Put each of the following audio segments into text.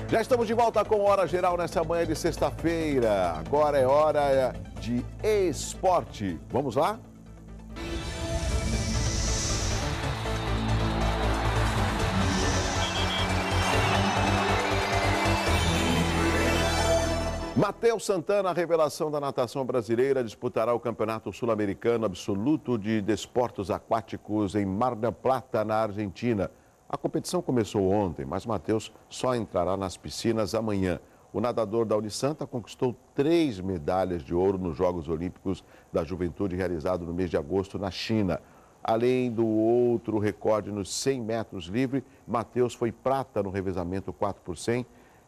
Já estamos de volta com Hora Geral nessa manhã de sexta-feira. Agora é hora de esporte. Vamos lá? Matheus Santana, a revelação da natação brasileira, disputará o Campeonato Sul-Americano Absoluto de Desportos Aquáticos em Mar del Plata, na Argentina. A competição começou ontem, mas Matheus só entrará nas piscinas amanhã. O nadador da Unisanta conquistou 3 medalhas de ouro nos Jogos Olímpicos da Juventude realizado no mês de agosto na China. Além do outro recorde nos 100 metros livre, Matheus foi prata no revezamento 4x100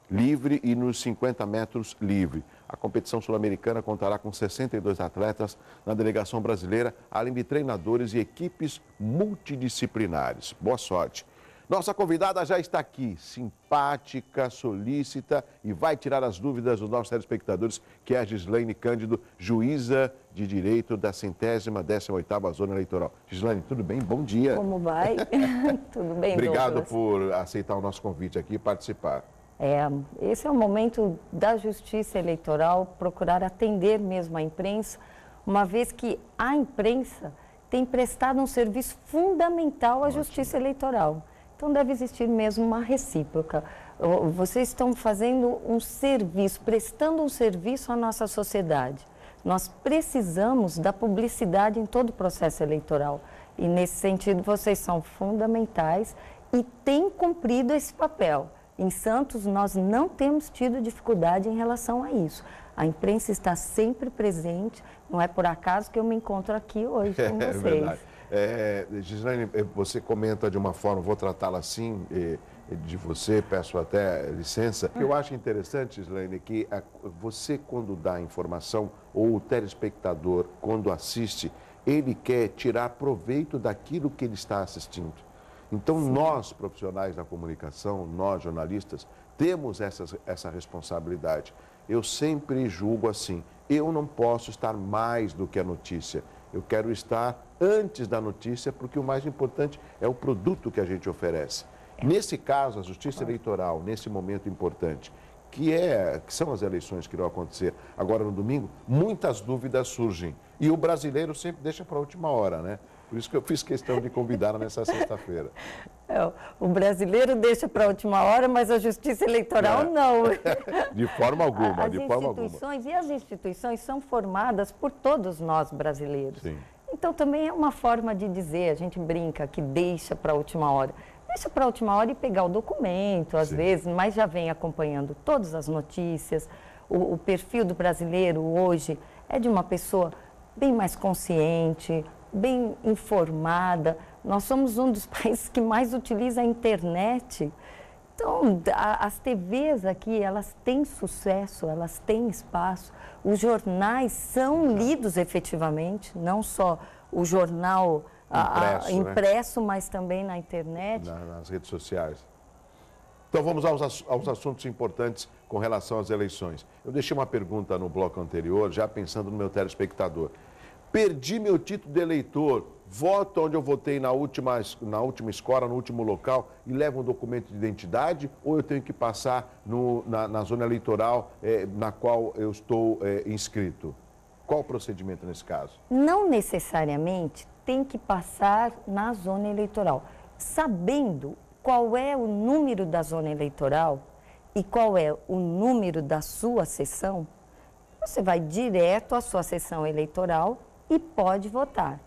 livre e nos 50 metros livre. A competição sul-americana contará com 62 atletas na delegação brasileira, além de treinadores e equipes multidisciplinares. Boa sorte! Nossa convidada já está aqui, simpática, solícita e vai tirar as dúvidas dos nossos telespectadores, que é a Gislaine Cândido, juíza de direito da 118ª Zona Eleitoral. Gislaine, tudo bem? Bom dia. Como vai? Tudo bem, Obrigado Douglas. por aceitar o nosso convite aqui e participar. Esse é o momento da Justiça Eleitoral procurar atender mesmo a imprensa, uma vez que a imprensa tem prestado um serviço fundamental à Justiça Eleitoral. Então, deve existir mesmo uma recíproca. Vocês estão fazendo um serviço, prestando um serviço à nossa sociedade. Nós precisamos da publicidade em todo o processo eleitoral. E, nesse sentido, vocês são fundamentais e têm cumprido esse papel. Em Santos, nós não temos tido dificuldade em relação a isso. A imprensa está sempre presente, não é por acaso que eu me encontro aqui hoje com vocês. É verdade. Gislaine, você comenta de uma forma, vou tratá-la assim, de você, peço até licença. Eu acho interessante, Gislaine, que você, quando dá informação, ou o telespectador, quando assiste, ele quer tirar proveito daquilo que ele está assistindo. Então, sim, nós, profissionais da comunicação, nós, jornalistas, temos essa responsabilidade. Eu sempre julgo assim, eu não posso estar mais do que a notícia. Eu quero estar antes da notícia, porque o mais importante é o produto que a gente oferece. Nesse caso, a Justiça Eleitoral, nesse momento importante, que são as eleições que irão acontecer agora no domingo, muitas dúvidas surgem. E o brasileiro sempre deixa para a última hora, né? Por isso que eu fiz questão de convidá-la nessa sexta-feira. O brasileiro deixa para a última hora, mas a Justiça Eleitoral não. De forma alguma, E as instituições são formadas por todos nós brasileiros. Sim. Então também é uma forma de dizer, a gente brinca que deixa para a última hora. Deixa para a última hora e pegar o documento, às vezes, mas já vem acompanhando todas as notícias. O perfil do brasileiro hoje é de uma pessoa bem mais consciente, bem informada. Nós somos um dos países que mais utiliza a internet. Então, as TVs aqui, elas têm sucesso, elas têm espaço. Os jornais são lidos efetivamente, não só o jornal impresso, né, mas também na internet. Nas redes sociais. Então, vamos aos assuntos importantes com relação às eleições. Eu deixei uma pergunta no bloco anterior, já pensando no meu telespectador. Perdi meu título de eleitor, voto onde eu votei na última escola, no último local, e levo um documento de identidade, ou eu tenho que passar na zona eleitoral na qual eu estou inscrito? Qual o procedimento nesse caso? Não necessariamente tem que passar na zona eleitoral. Sabendo qual é o número da zona eleitoral e qual é o número da sua sessão, você vai direto à sua sessão eleitoral e pode votar.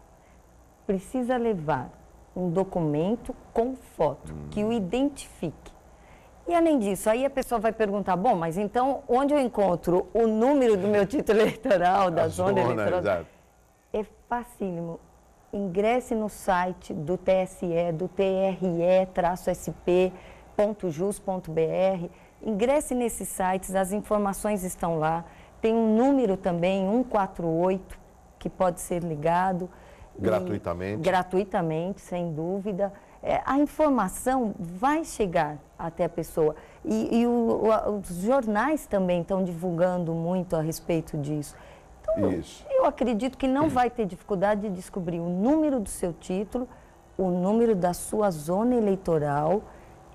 Precisa levar um documento com foto que o identifique. E além disso, aí a pessoa vai perguntar, bom, mas então onde eu encontro o número do meu título eleitoral, da zona eleitoral? Exato. É facílimo. Ingresse no site do TSE, do TRE-sp.jus.br. Ingresse nesses sites, as informações estão lá. Tem um número também, 148, que pode ser ligado. Gratuitamente? Gratuitamente, sem dúvida. A informação vai chegar até a pessoa. E os jornais também estão divulgando muito a respeito disso. Então, isso. Eu acredito que não vai ter dificuldade de descobrir o número do seu título, o número da sua zona eleitoral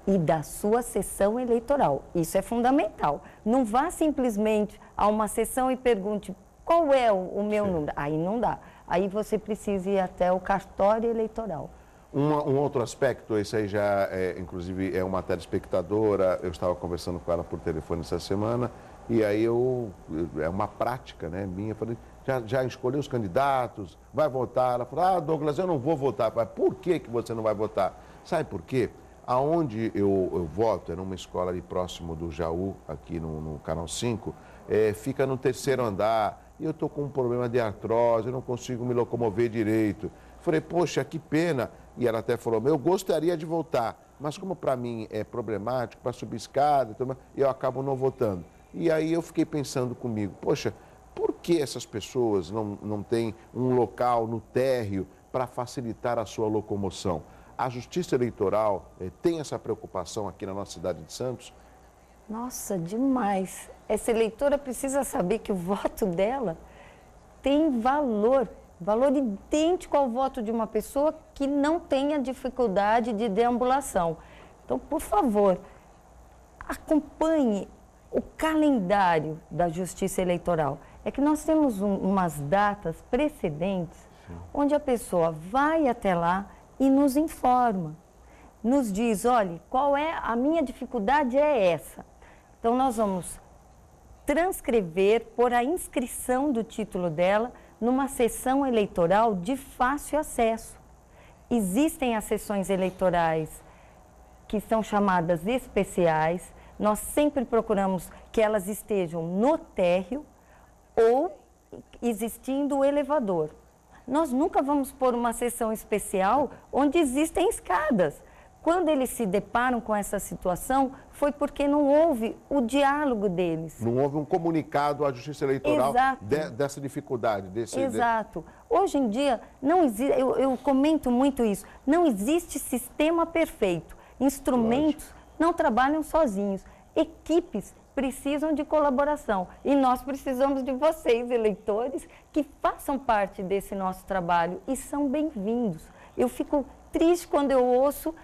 e da sua sessão eleitoral. Isso é fundamental. Não vá simplesmente a uma sessão e pergunte qual é o meu número. Aí não dá. Aí você precisa ir até o cartório eleitoral. Um outro aspecto, esse aí já, inclusive, é uma telespectadora, eu estava conversando com ela por telefone essa semana, e aí é uma prática, né, minha, eu falei, já escolheu os candidatos, vai votar? Ela falou, Douglas, eu não vou votar. Eu falei, por que você não vai votar? Sabe por quê? Aonde eu voto, é numa escola ali próximo do Jaú, aqui no Canal 5, fica no 3º andar, e eu estou com um problema de artrose, eu não consigo me locomover direito. Falei, poxa, que pena. E ela até falou, eu gostaria de votar, mas como para mim é problemático, para subir escada, eu acabo não votando. E aí eu fiquei pensando comigo, poxa, por que essas pessoas não têm um local no térreo para facilitar a sua locomoção? A Justiça Eleitoral tem essa preocupação aqui na nossa cidade de Santos? Nossa, demais. Essa eleitora precisa saber que o voto dela tem valor idêntico ao voto de uma pessoa que não tenha dificuldade de deambulação. Então, por favor, acompanhe o calendário da Justiça Eleitoral. É que nós temos umas datas precedentes, onde a pessoa vai até lá e nos informa, nos diz, olha, qual é a minha dificuldade é essa. Então, nós vamos transcrever, por a inscrição do título dela, numa sessão eleitoral de fácil acesso. Existem as sessões eleitorais que são chamadas especiais, nós sempre procuramos que elas estejam no térreo ou existindo o elevador. Nós nunca vamos pôr uma sessão especial onde existem escadas. Quando eles se deparam com essa situação, foi porque não houve o diálogo deles. Não houve um comunicado à Justiça Eleitoral dessa dificuldade. Exato. Hoje em dia, não existe, eu comento muito isso, não existe sistema perfeito. Instrumentos não trabalham sozinhos. Equipes precisam de colaboração. E nós precisamos de vocês, eleitores, que façam parte desse nosso trabalho e são bem-vindos. Eu fico triste quando eu ouço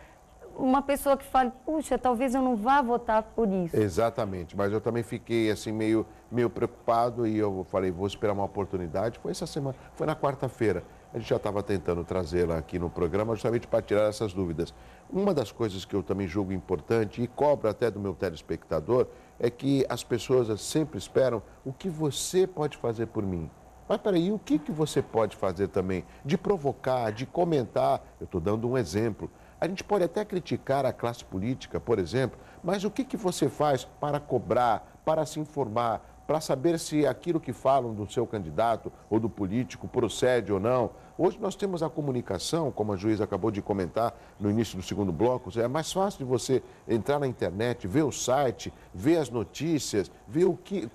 uma pessoa que fala, puxa, talvez eu não vá votar por isso. Exatamente, mas eu também fiquei assim meio preocupado e eu falei, vou esperar uma oportunidade. Foi essa semana, foi na quarta-feira. A gente já estava tentando trazê-la aqui no programa justamente para tirar essas dúvidas. Uma das coisas que eu também julgo importante e cobro até do meu telespectador é que as pessoas sempre esperam o que você pode fazer por mim. Mas peraí, o que você pode fazer também? De provocar, de comentar. Eu estou dando um exemplo. A gente pode até criticar a classe política, por exemplo, mas o que você faz para cobrar, para se informar, para saber se aquilo que falam do seu candidato ou do político procede ou não? Hoje nós temos a comunicação, como a juíza acabou de comentar no início do segundo bloco, é mais fácil de você entrar na internet, ver o site, ver as notícias, ver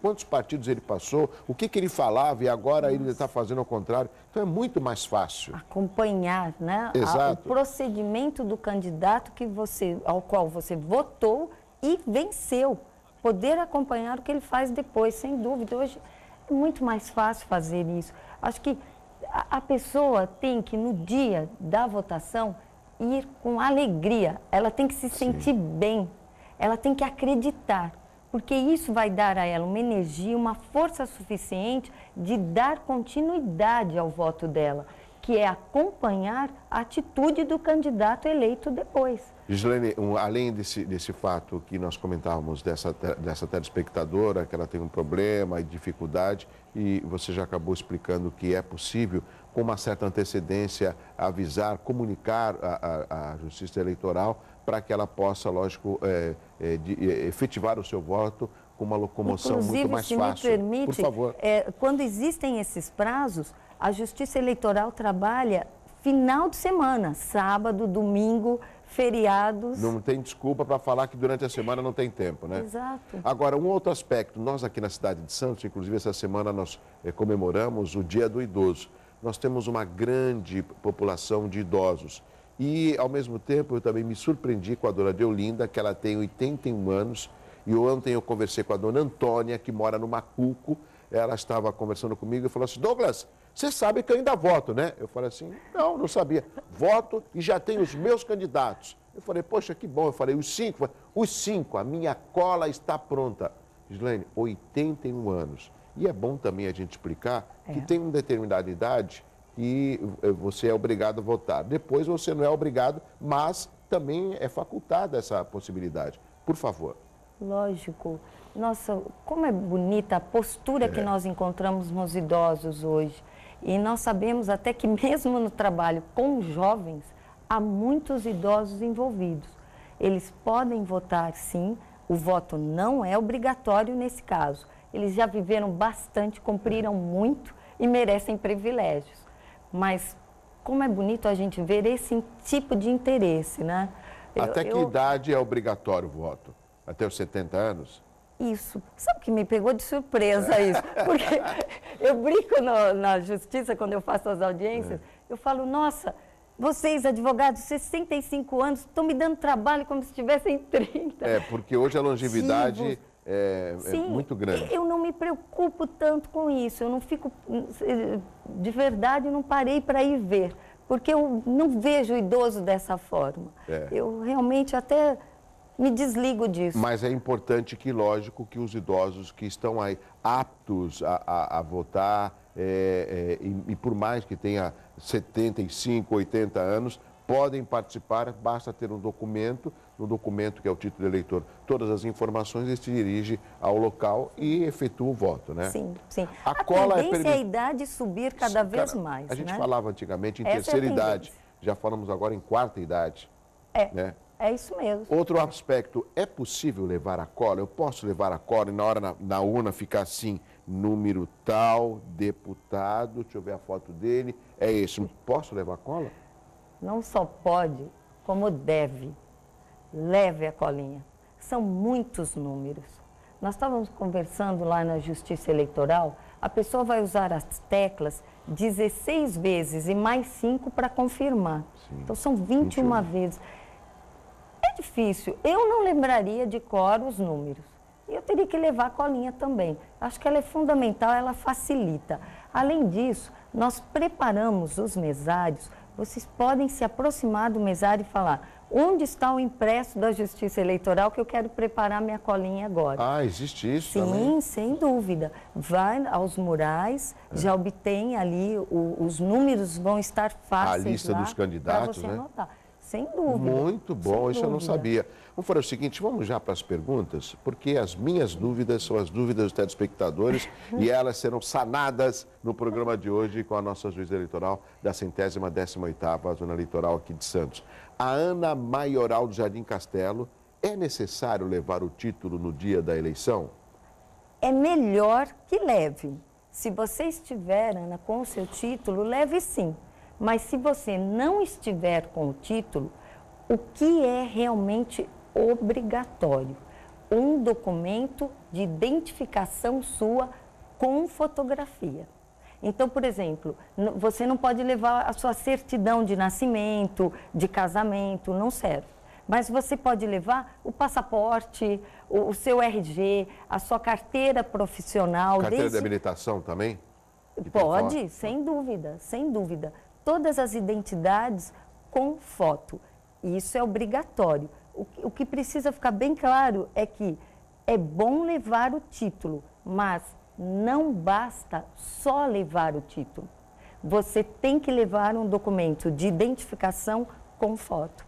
quantos partidos ele passou, o que ele falava e agora ele está fazendo ao contrário. Então é muito mais fácil. Acompanhar, né? Exato. O procedimento do candidato ao qual você votou e venceu. Poder acompanhar o que ele faz depois, sem dúvida. Hoje é muito mais fácil fazer isso. Acho que a pessoa tem que, no dia da votação, ir com alegria. Ela tem que se sentir bem. Ela tem que acreditar. Porque isso vai dar a ela uma energia, uma força suficiente de dar continuidade ao voto dela, que é acompanhar a atitude do candidato eleito depois. Gislene, além desse fato que nós comentávamos dessa telespectadora, que ela tem um problema e dificuldade, e você já acabou explicando que é possível, com uma certa antecedência, avisar, comunicar à Justiça Eleitoral para que ela possa, lógico, efetivar o seu voto com uma locomoção muito mais fácil. Inclusive, se me permite, por favor. Quando existem esses prazos, a Justiça Eleitoral trabalha final de semana, sábado, domingo, feriados. Não tem desculpa para falar que durante a semana não tem tempo, né? Exato. Agora, um outro aspecto, nós aqui na cidade de Santos, inclusive essa semana nós comemoramos o Dia do Idoso. Nós temos uma grande população de idosos. E, ao mesmo tempo, eu também me surpreendi com a dona Deolinda, que ela tem 81 anos. E ontem eu conversei com a dona Antônia, que mora no Macuco. Ela estava conversando comigo e falou assim, Douglas, você sabe que eu ainda voto, né? Eu falei assim, não sabia. Voto e já tenho os meus candidatos. falei, poxa, que bom. Eu falei, os 5? Os 5, a minha cola está pronta. Gislaine, 81 anos. E é bom também a gente explicar que tem uma determinada idade que você é obrigado a votar. Depois você não é obrigado, mas também é facultada essa possibilidade. Por favor. Lógico. Nossa, como é bonita a postura que nós encontramos nos idosos hoje. E nós sabemos até que mesmo no trabalho com jovens, há muitos idosos envolvidos. Eles podem votar, sim, o voto não é obrigatório nesse caso. Eles já viveram bastante, cumpriram muito e merecem privilégios. Mas como é bonito a gente ver esse tipo de interesse, né? Até que idade é obrigatório o voto? Até os 70 anos? Isso. Sabe o que me pegou de surpresa isso? Porque eu brinco na justiça, quando eu faço as audiências, eu falo, nossa, vocês, advogados, 65 anos, estão me dando trabalho como se tivessem 30. Porque hoje a longevidade é muito grande. Eu não me preocupo tanto com isso, eu não fico, de verdade, não parei para ir ver, porque eu não vejo o idoso dessa forma. Eu realmente até me desligo disso. Mas é importante que, lógico, que os idosos que estão aí aptos a votar, e por mais que tenha 75, 80 anos, podem participar, basta ter um documento, no documento que é o título de eleitor, todas as informações, ele se dirige ao local e efetua o voto, né? Sim, sim. A cola tendência é a idade subir cada vez mais, A gente né? falava antigamente em Essa terceira é a idade, já falamos agora em quarta idade. Né? É isso mesmo. Outro aspecto, é possível levar a cola? Eu posso levar a cola e na hora na urna ficar assim, número tal, deputado, deixa eu ver a foto dele, é esse. Posso levar a cola? Não só pode, como deve. Leve a colinha. São muitos números. Nós estávamos conversando lá na Justiça Eleitoral, a pessoa vai usar as teclas 16 vezes e mais 5 para confirmar. Sim. Então são 21 vezes. É difícil. Eu não lembraria de cor os números. E eu teria que levar a colinha também. Acho que ela é fundamental, ela facilita. Além disso, nós preparamos os mesários. Vocês podem se aproximar do mesário e falar, onde está o impresso da Justiça Eleitoral que eu quero preparar minha colinha agora? Ah, existe isso Sim, também? sem dúvida. Vai aos murais, já obtém ali, os números vão estar fáceis a lista lá dos candidatos, para você né? Anotar. Sem dúvida. Muito bom, isso eu não sabia. Vamos fazer o seguinte, vamos já para as perguntas, porque as minhas dúvidas são as dúvidas dos telespectadores e elas serão sanadas no programa de hoje com a nossa juíza eleitoral da 118ª Zona Eleitoral aqui de Santos. A Ana Maioral do Jardim Castelo, é necessário levar o título no dia da eleição? É melhor que leve. Se você estiver, Ana, com o seu título, leve sim. Mas se você não estiver com o título, o que é realmente obrigatório? Um documento de identificação sua com fotografia. Então, por exemplo, você não pode levar a sua certidão de nascimento, de casamento, não serve. Mas você pode levar o passaporte, o seu RG, a sua carteira profissional. Carteira de habilitação também? Pode, sem dúvida, sem dúvida. Todas as identidades com foto. Isso é obrigatório. O que precisa ficar bem claro é que é bom levar o título, mas não basta só levar o título. Você tem que levar um documento de identificação com foto.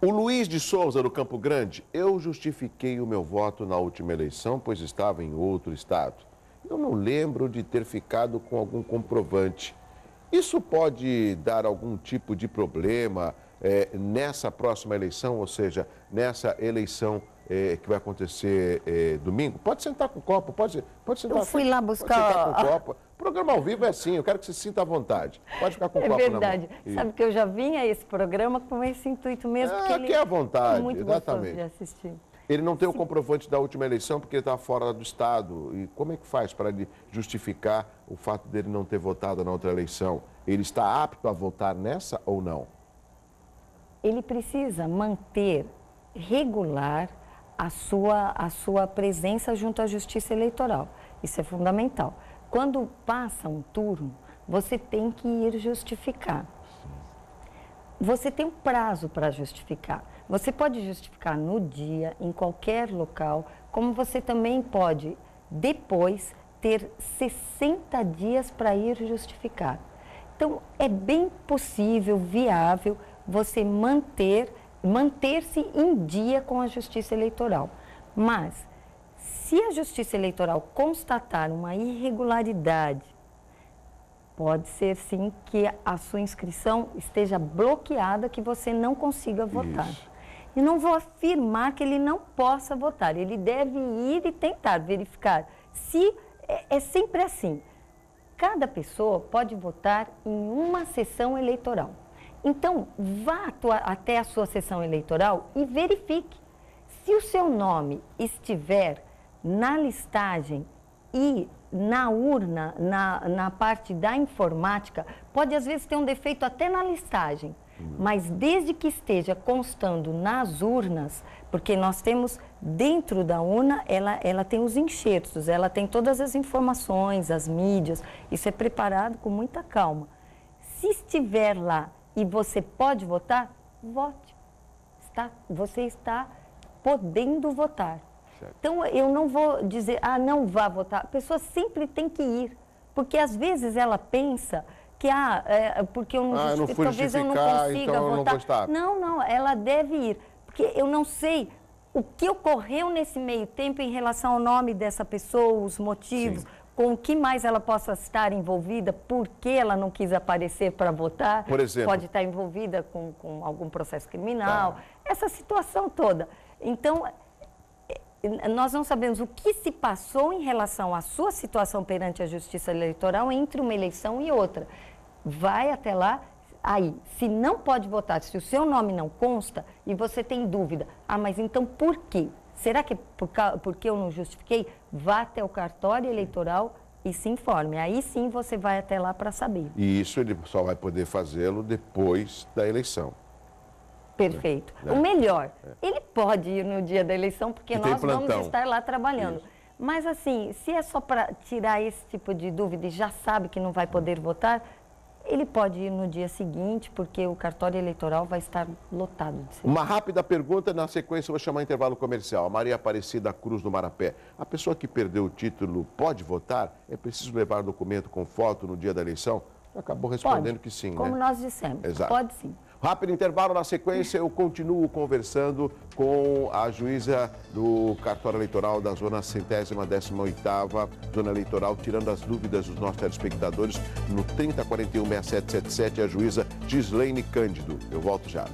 O Luiz de Souza, do Campo Grande, eu justifiquei o meu voto na última eleição, pois estava em outro estado. Eu não lembro de ter ficado com algum comprovante. Isso pode dar algum tipo de problema nessa próxima eleição, ou seja, nessa eleição que vai acontecer domingo? Pode sentar com o copo, pode sentar. Eu fui lá buscar... Pode sentar com o copo. O programa ao vivo é assim, eu quero que você se sinta à vontade. Pode ficar com o copo na mão. É verdade. Sabe que eu já vim a esse programa com esse intuito mesmo, porque ele é à vontade, é muito exatamente. gostoso de assistir. Ele não tem o comprovante da última eleição porque ele está fora do estado. E como é que faz para ele justificar o fato dele não ter votado na outra eleição? Ele está apto a votar nessa ou não? Ele precisa manter regular a sua presença junto à Justiça Eleitoral. Isso é fundamental. Quando passa um turno, você tem que ir justificar. você tem um prazo para justificar. Você pode justificar no dia, em qualquer local, como você também pode, depois, ter 60 dias para ir justificar. Então, é bem possível, viável, você manter-se em dia com a Justiça Eleitoral. Mas, se a Justiça Eleitoral constatar uma irregularidade, pode ser sim que a sua inscrição esteja bloqueada, que você não consiga votar. Isso. E não vou afirmar que ele não possa votar, ele deve ir e tentar verificar. Se é sempre assim, cada pessoa pode votar em uma sessão eleitoral. Então, vá até a sua sessão eleitoral e verifique. Se o seu nome estiver na listagem e na urna, na parte da informática, pode às vezes ter um defeito até na listagem, mas desde que esteja constando nas urnas, porque nós temos dentro da urna, ela tem os enxertos, ela tem todas as informações, as mídias, isso é preparado com muita calma. Se estiver lá e você pode votar, vote. Você está podendo votar. Certo. Então, eu não vou dizer, não vá votar. A pessoa sempre tem que ir, porque às vezes ela pensa que, porque eu não justifico, talvez eu não consiga votar. Não, ela deve ir, porque eu não sei o que ocorreu nesse meio tempo em relação ao nome dessa pessoa, os motivos, com o que mais ela possa estar envolvida, por que ela não quis aparecer para votar. Por exemplo, pode estar envolvida com algum processo criminal, essa situação toda. Então, nós não sabemos o que se passou em relação à sua situação perante a Justiça Eleitoral entre uma eleição e outra. Vai até lá, aí, se não pode votar, se o seu nome não consta e você tem dúvida, mas então por quê? Será que porque eu não justifiquei? Vá até o cartório eleitoral e se informe. Aí sim você vai até lá para saber. E isso ele só vai poder fazê-lo depois da eleição. Perfeito. O melhor, ele pode ir no dia da eleição, porque nós vamos estar lá trabalhando. Isso. Mas assim, se é só para tirar esse tipo de dúvida e já sabe que não vai poder votar, ele pode ir no dia seguinte, porque o cartório eleitoral vai estar lotado de serviço. Uma rápida pergunta, na sequência eu vou chamar intervalo comercial. A Maria Aparecida Cruz do Marapé. A pessoa que perdeu o título pode votar? É preciso levar documento com foto no dia da eleição? Acabou respondendo que sim, como nós dissemos. Exato. Pode sim. Rápido intervalo, na sequência eu continuo conversando com a juíza do cartório eleitoral da zona 118ª, zona eleitoral, tirando as dúvidas dos nossos telespectadores no 3041-6777, a juíza Gislaine Cândido. Eu volto já.